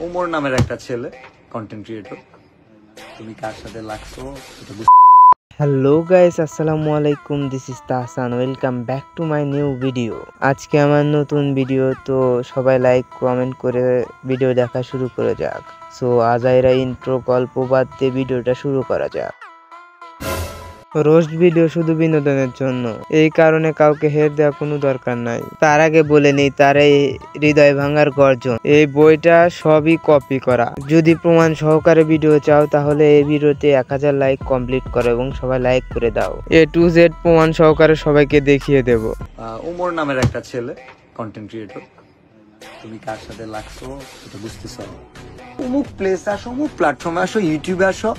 ওমর নামের একটা ছেলে কন্টেন্ট ক্রিয়েটর। তুমি কার সাথে লাগছো এটা হ্যালো গাইস, আসসালামু আলাইকুম। This is Tahsan. Welcome back to my new video. আজকে আমার নতুন ভিডিও, তো সবাই লাইক কমেন্ট করে ভিডিও দেখা শুরু করে যাক। সো আজাইরা ইন্ট্রো গল্প বাদ দিয়ে ভিডিওটা শুরু করা যাক। রোস্ট ভিডিও শুধু বিনোদনের জন্য, এই কারণে কাউকে হেট দেওয়ার কোনো দরকার নাই। তার আগে বলে নেই, তার এই হৃদয় ভাঙার গর্জন, এই বইটা সবই কপি করা। যদি প্রমাণ সহকারে ভিডিও চাও তাহলে এই ভিডিওতে 1000 লাইক কমপ্লিট করো এবং সবাই লাইক করে দাও। A to Z প্রমাণ সহকারে সবাইকে দেখিয়ে দেব। ওমর নামের একটা ছেলে কন্টেন্ট ক্রিয়েটর। তুমি কার সাথে লাগছো এটা বুঝতেছ। অমুক প্লেস আসো, অমুক প্ল্যাটফর্মে আসো, ইউটিউবে আসো,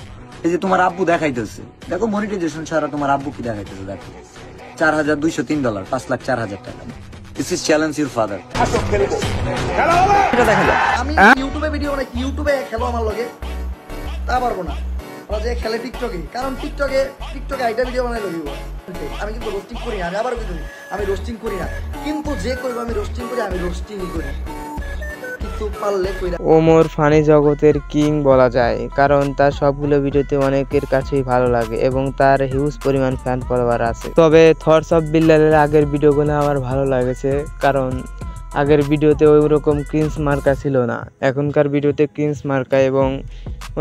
এই যে তোমার আব্বু দেখাইতেছে, দেখো মনিটাইজেশন ছাড়া তোমার আব্বু কি দেখাইতেছে, দেখো $4203, $5,04,000 টাকা। This is challenge your father. এটা দেখা যায় আমি ইউটিউবে ভিডিও বানাই, ইউটিউবে খেলো আমার লগে তা পারবো না। ওরা যে খেলে টিকটকে, কারণ টিকটকে আইটা ভিডিও বানাই লইব। আমি কিন্তু রোস্টিং করি না, আমি আবার কিন্তু আমি রোস্টিং করি না, কিন্তু যে করবো আমি রোস্টিং করি, আমি রোস্টিংই করি। ওমর ফানি জগতের কিং বলা যায়, কারণ তার সবগুলো ভিডিওতে অনেকের কাছেই ভালো লাগে এবং তার হিউজ পরিমাণ ফ্যান ফলোয়ার আছে। তবে থটস অফ বিল্লালের আগের ভিডিওগুলো আমার ভালো লাগেছে, কারণ আগের ভিডিওতে ওই রকম ক্রিঞ্জ মার্কা ছিল না। এখনকার ভিডিওতে ক্রিঞ্জ মার্কা এবং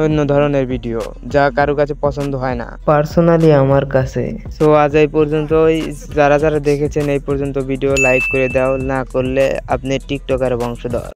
অন্য ধরনের ভিডিও, যা কারো কাছে পছন্দ হয় না, পার্সোনালি আমার কাছে। সো আজ এই পর্যন্তই। যারা যারা দেখেছেন এই পর্যন্ত ভিডিও লাইক করে দাও, না করলে আপনি টিকটকার বংশধর।